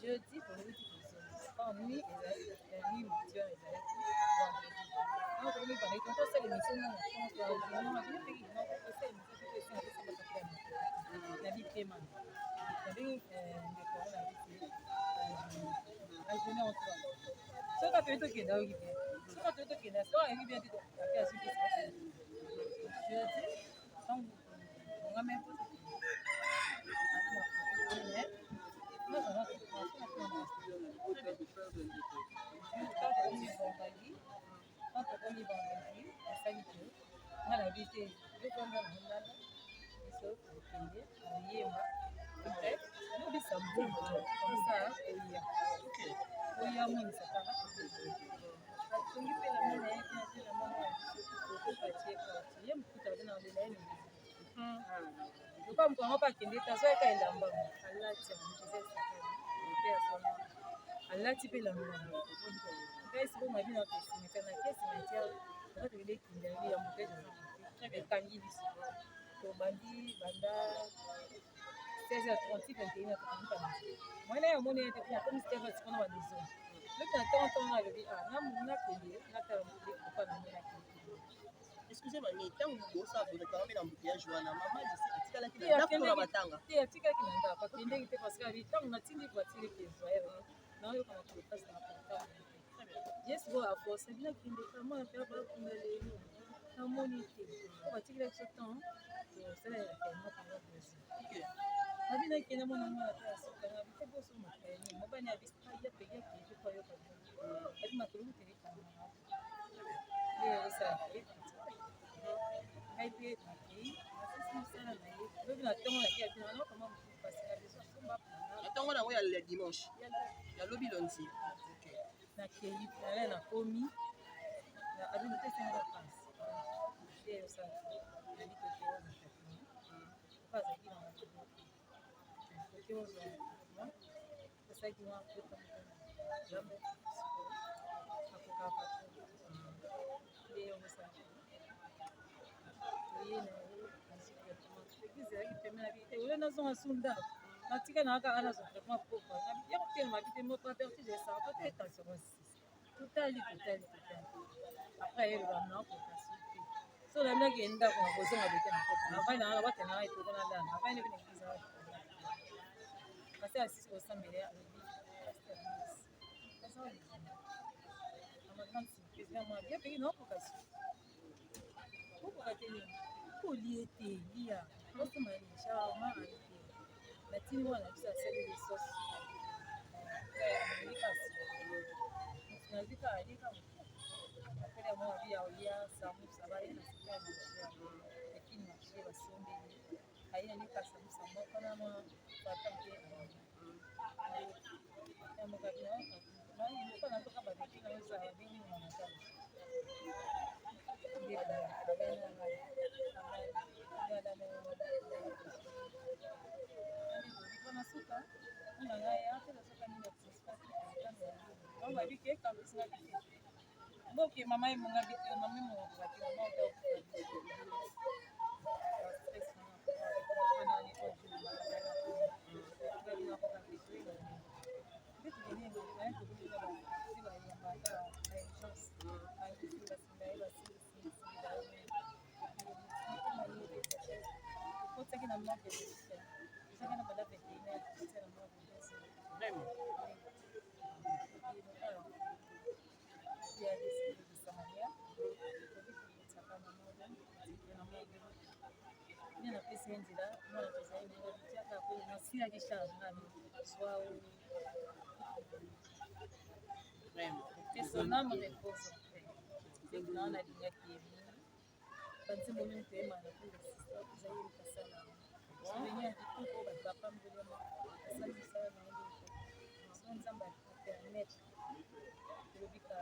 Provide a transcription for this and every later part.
Jeudi pour le petit pas nuit et la nuit mention et la donc on va quand on sait l'émission on a bien fait non on sait l'émission la vie paiement la vie de corona la journée en trois ce qu'a fait tout qui est là oui ce qu'a fait tout qui est là ça il bien dit la paix à ce qui se jeudi donc on a même comme on pas qu'il est à soi quand il a Allah ti pe la mwana pesi bo mabi na pesi metana kesi metia wakati ile kindali ya mteja na kangi biso to bandi banda 16h30 21h mwana ya mwana ete kwa comme c'était pas qu'on va dire le temps on a dit ah na muna pele na tala mutiki kwa na mwana excusez-moi mais tant que ça vous quand même embouteillage wana mama atikala kina ndako na batanga ti atikala kina ndako kende kite parce que abi tant na tindi voiture kezo non yo kama tulipasa na portable yes bo a force bien kinde kama na pia ba kumele na monite kwa tikila ce temps c'est la tellement pour vous OK abi na kina mona mona ta soka na bi tebo so makani mo bani abi sta ya pege ke kwa yo kwa abi matulu tele kama ye sa ai pe ki sisi sana na ye bibi na tomo na kia bina no kama parce que abi so somba atango na ya le dimanche ya lobi lundi OK na kei ala na komi na aduna tesa na pass ndio sana na niko kwa na kazi kina na kwa kwa sasa kiwa kwa jambo hapo hapa ndio sana yeye na nazo sunda natika na aka ana zo vraiment pauvre na bien que ma vie mo pas perdu de ça pas être attention total après elle va na ko kasi so la mna genda ko ko so ngabete na ko na vai na ba tena ito ko na la na vai ne bini kiza kasi asisi ko samele ya ama quand c'est vraiment bien payé non ko kasi ko kateni ko liete lia ko so mali shama lakini wana bisa seli resource tunazika alika kwa mwa bia ulia samu sabari na sikana lakini mashia basombe haina nika samu samu kana ma patamke ya mkabila na hiyo kana toka badiki na weza bini mwanadamu Boke mama yi munga biti mama mu wakati mama uta tozalaki na manque de médecin tozalaki na bada vétérinaire totia na manque de médecin Vraiment. ya décidé de Samaria tobikokotaka na modo na modo nde napesi ye nzela mwana tozali ndenge bitiaka po nasilaki charge nani soit Vraiment. que son âme repose en paix. C'est que là, on a dit qu'il y a banzi monene toyema na kule sisa ezali kasala souvenir du tout oyo bato bapambelema basali misala na ye ndeko so nzambe apermettre tolobika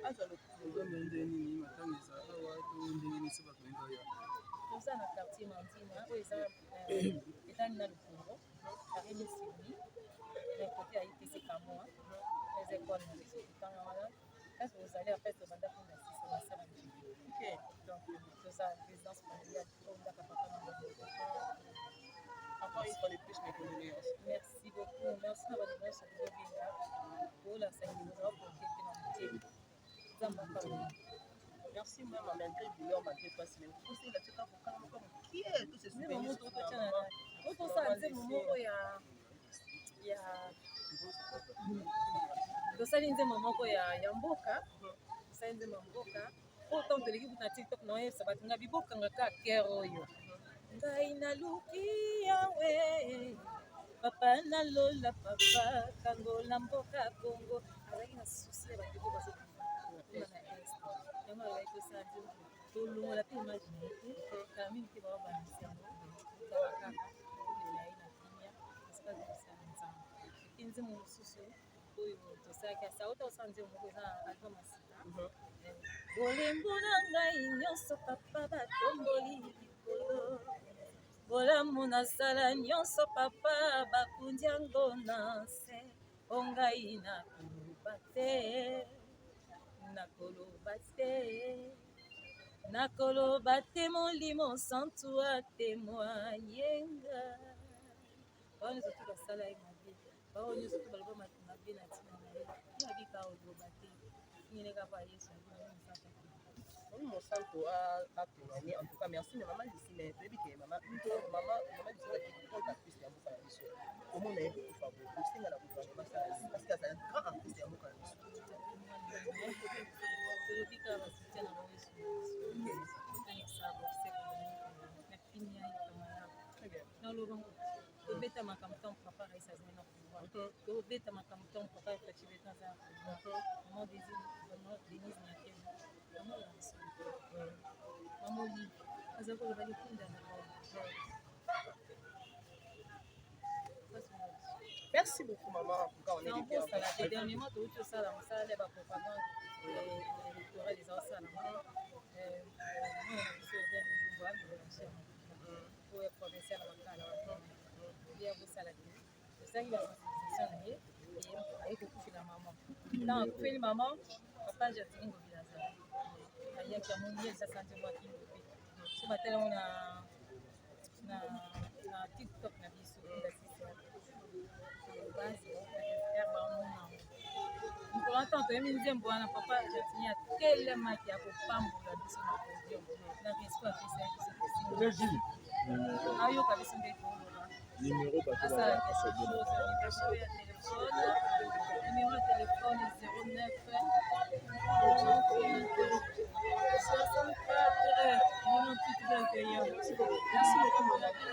azwa nzambe ndenge nini matanga eza awa to ndenge nini so bato balinga ya toza na quartier mandina oyo eza etani na lukongo arimi simi na kote ya itc kamwa les écoles na biso totanga wana kasi ozali apres tobanda mpona sisa basala donc toza résidence familiale ondaka papa na Encore une fois de plus, mes condoléances. merci beaucoup merci na bato nyonso tozobinga kolakisa ngeli oza protete na motie nzambe apambola Merci même en malgré douleur, malgré toi, c'est même aussi la tête à vos calmes comme qui est tous ces souvenirs. otosala nzembo moko ya tosali nzembo moko ya mboka tosali nzembo ya mboka oyo ntango toleki kuta tiktok na oyebisa bato nga bibokanga ka kere oyo ngai naluki yawe papa nalola papa kangola mboka kongo azalaki na susi ya bato oyo bazokuna na est yango alobaki tosala nzembo tolongola mpe image na ye te kala mingi te bababanisi yango kaka kaka olela ye na kimia esika azokosala nzambe epi nzembo mosusu oyo tosalaki asauta osala nzembo moko eza na album asika bolembo na ngai nyonso papa batomboli likolo bolamu nasala nyonso papa bakundi yango na se o ngai nakoloba te nakoloba te molimo santu atemoignenga bao nyonso tu basala ye mabe bao nyonso tu baloba mabe na ntina na ye yabika oloba te ingeleka pa yesu abinosaka Oui, mon santo a témoigné. En tout cas, merci. Mais maman d'ici, mais baby, maman d'ici, qui compte artiste à Mouka Yabiso. Comment on a eu beaucoup favori? Je sais que la Mouka Yabiso, parce que c'est un grand artiste à Mouka Yabiso. tolobika basutya na bango yesu otangisa boseko na kimia yokama yako naloba ngo tobeta makambo ntango papa raisa azali na pouvoir tobeta makambo ntango papa efacibeta aza na pouvoir mama denise nyakema mama lanso mama oli aza koloba likunda na Merci beaucoup, maman. En tout cas, on est bien. Dernièrement, tu as ça, ça, les propagande électorale des ensembles. Pour les provinciaux, bien vous salader. C'est ça qui a sensibilisation et beaucoup de maman. Dans le maman, papa, j'ai dit que vous avez il y a qui mon ça sentir moi qui ce matin on a TikTok na biso Nkolata toyemi nzembo wana papa jatini atelemaki ya kopambola biso na podium na biso apesa ye biso ayoka biso nde toloba asalaka chose numéro ya telefone 09 64 98 21. Merci beaucoup mon ami.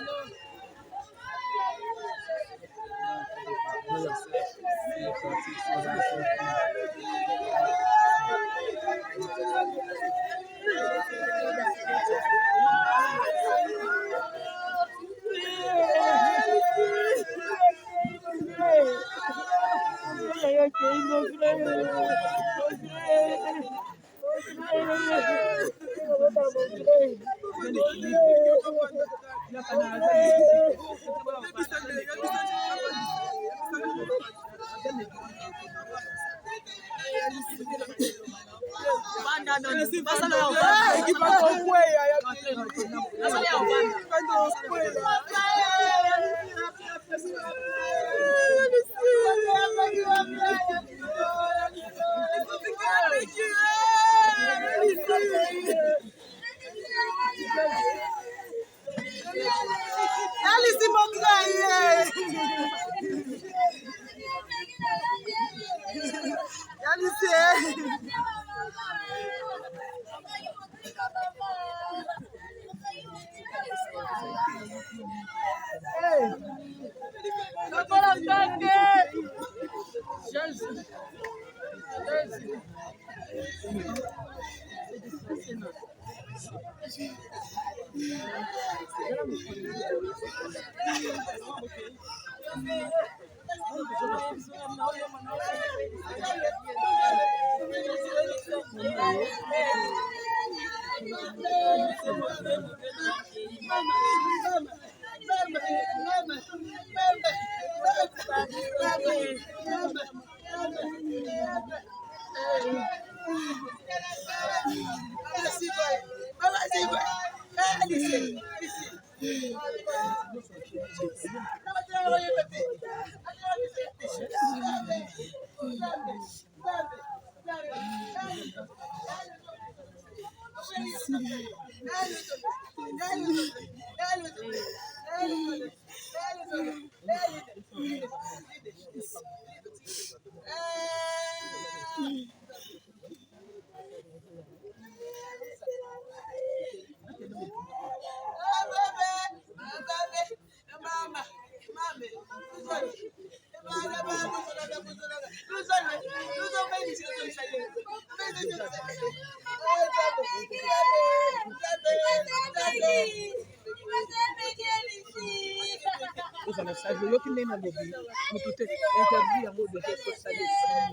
Osana sajo yoki nena lobi mutute interview yango de ko sale sini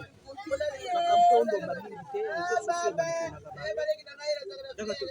makampondo bamilite ezo sose bamikona kaba daga to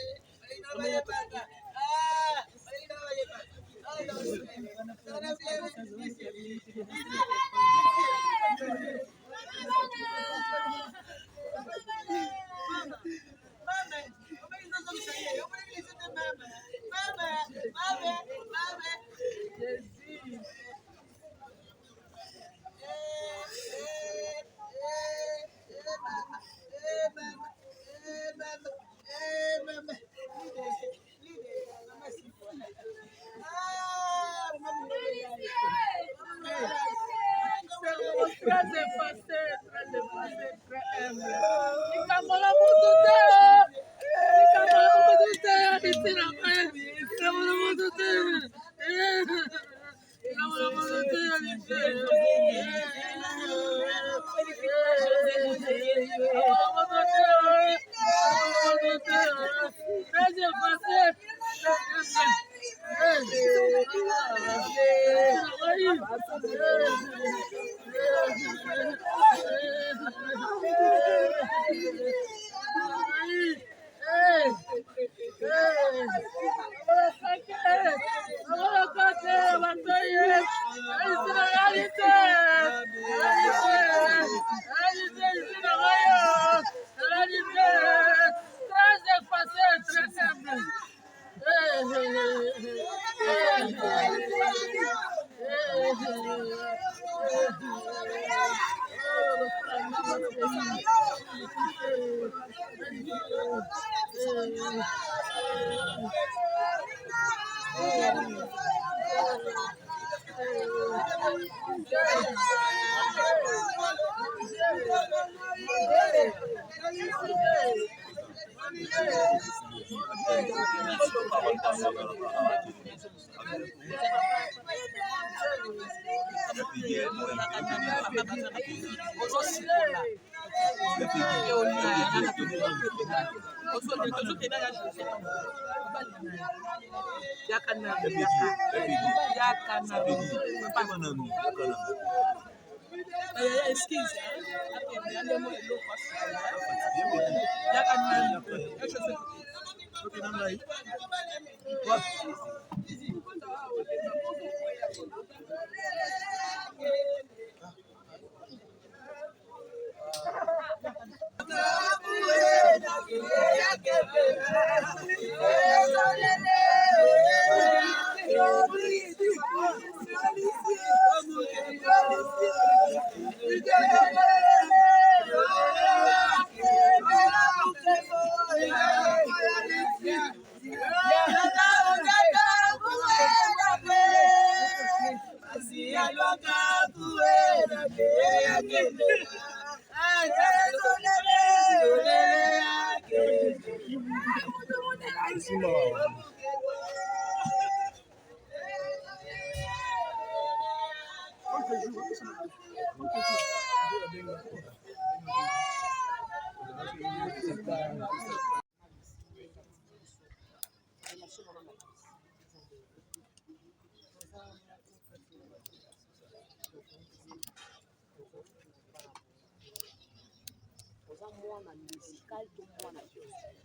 mwana musical to mwana musical.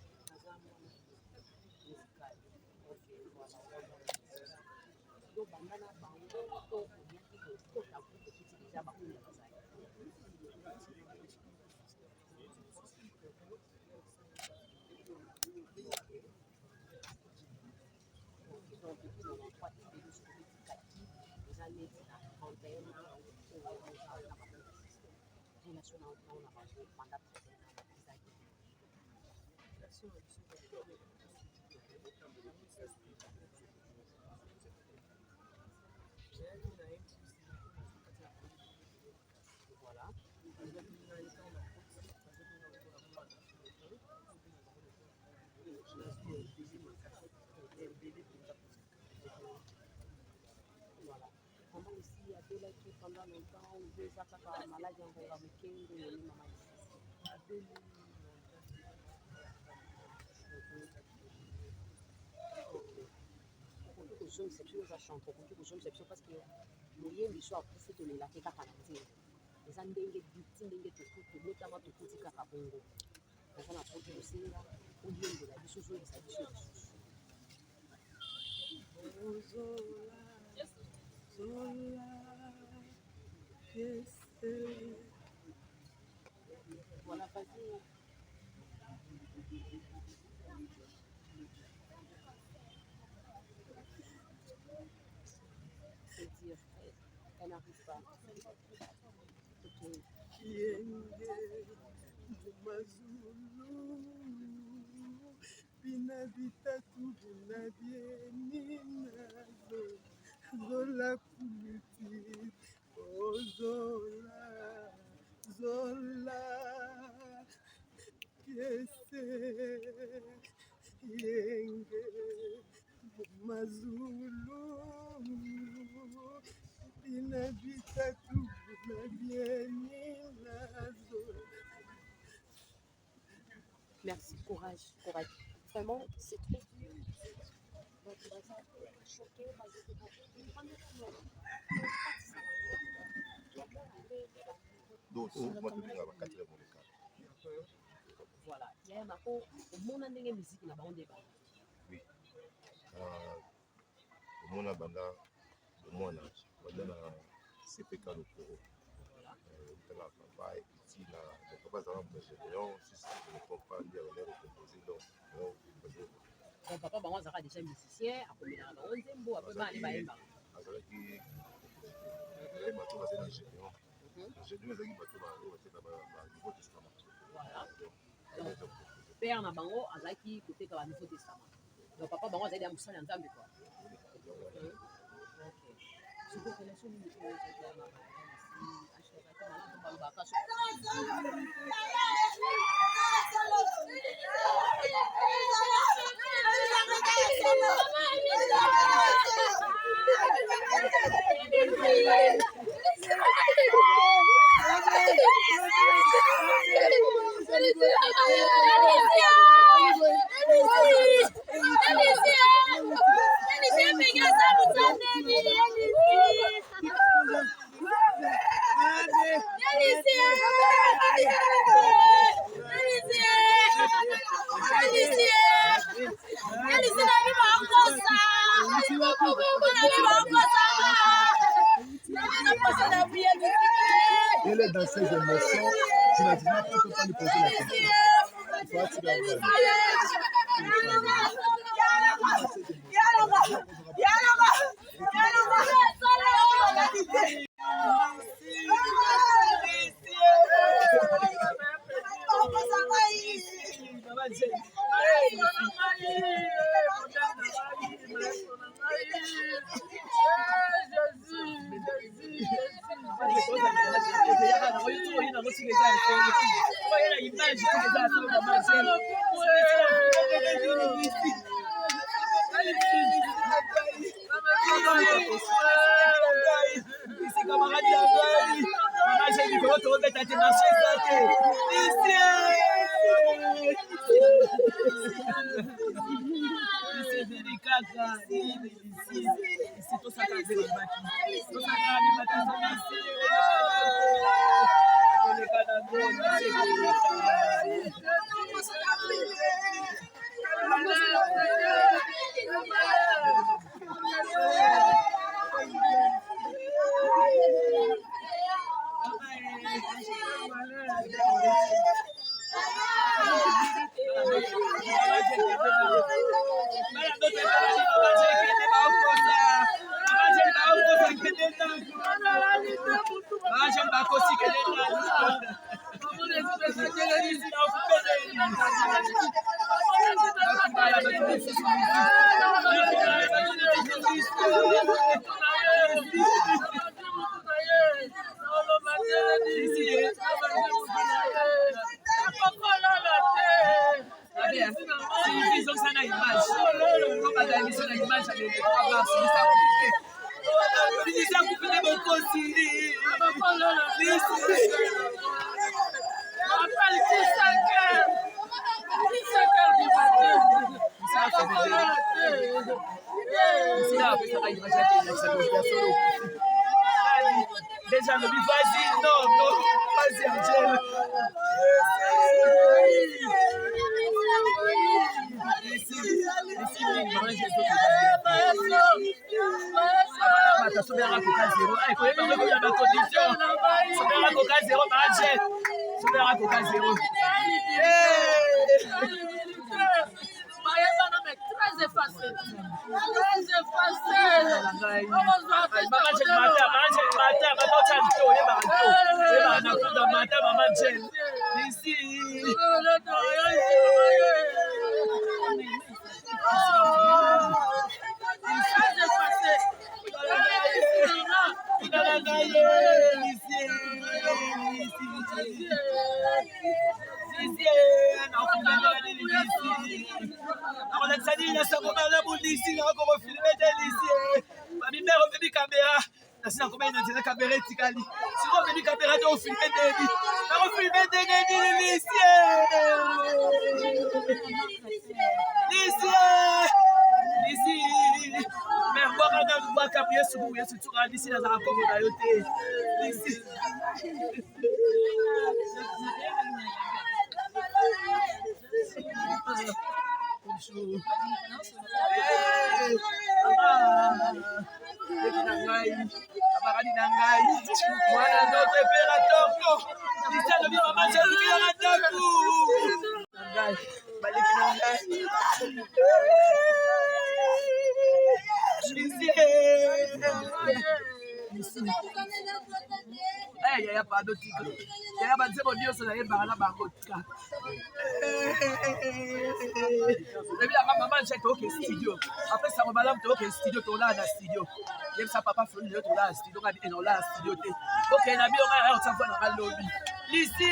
Donc bandana bango to onyaki to tabu petit déjà bakunda bazali. Voilà. Voilà. Maman ici a deux lettres pendant longtemps, ou deux attaques malades en Bonga Mekendo, et maman ici. Parce que moyembi so akufi tolelaki kaka na nzela eza ndenge biti ndenge tolotama tokuti kaka bongo naza na poto kosenga oyembola biso ozongisa biso lisusu voilà vas-y. C'est-à-dire elle n'arrive pas. Bina bitatu bina bieminazo zola kuluti ozola zola kese yenge mazulu bina bitatu bina bieminazo. Merci, courage, courage. Vraiment, c'est trop dur. Donc, tu vas être choqué parce que voilà. Il y a un mako, au monde a une musique na bande ba. Oui. Au monde a banda, au monde a banda na CPK le Poro. Voilà. Papa et petit là, le papa ça va me faire si je ne comprends pas dire on est recomposé donc Bon papa bango zaka déjà musicien, akomela na bango nzembo après ba aller ba yemba. Azalaki bato bazali na génion. Génion ezalaki bato bateka ba Nouveau Testament. Voilà. Père na bango azalaki koteka ba Nouveau Testament. Donc papa bango azali ya mosala ya Nzambe quoi. OK. Siko relation ni ko ya mama. Elle est dans ses émotions, je ne peux pas lui poser la question. Camarade te marché zake. Lycée delikaka ici tosaka nzela baki tosaka mibata zo lycée oleka na ngo déjà le vas-y, non, vas-y, Angèle. Après ça, on va là, ok, studio, tu là, dans studio. Il y a ça, papa, il y a là, studio, on là, studio. Ok, la vie, on s'en va dans le lobby. Ici,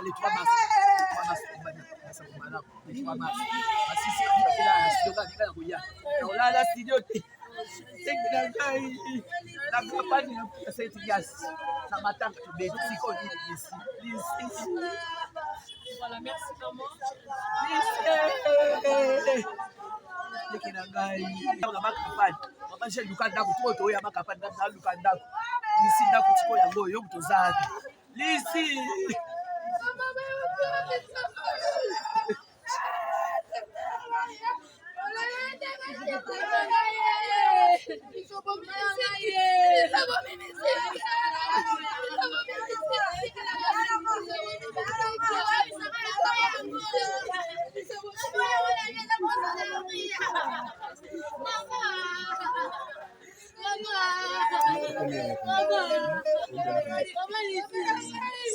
les 3 mars. Les 3 mars. On là, la studio. La campagne, c'est efficace. Ça m'attend que des psychologues ici. Voilà, merci maman.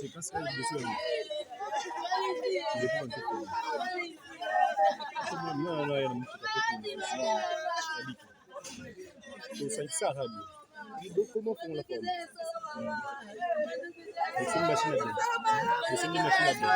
C'est pas ça, il est sûr. Comment on la forme? C'est une machine à blé. C'est une machine à blé.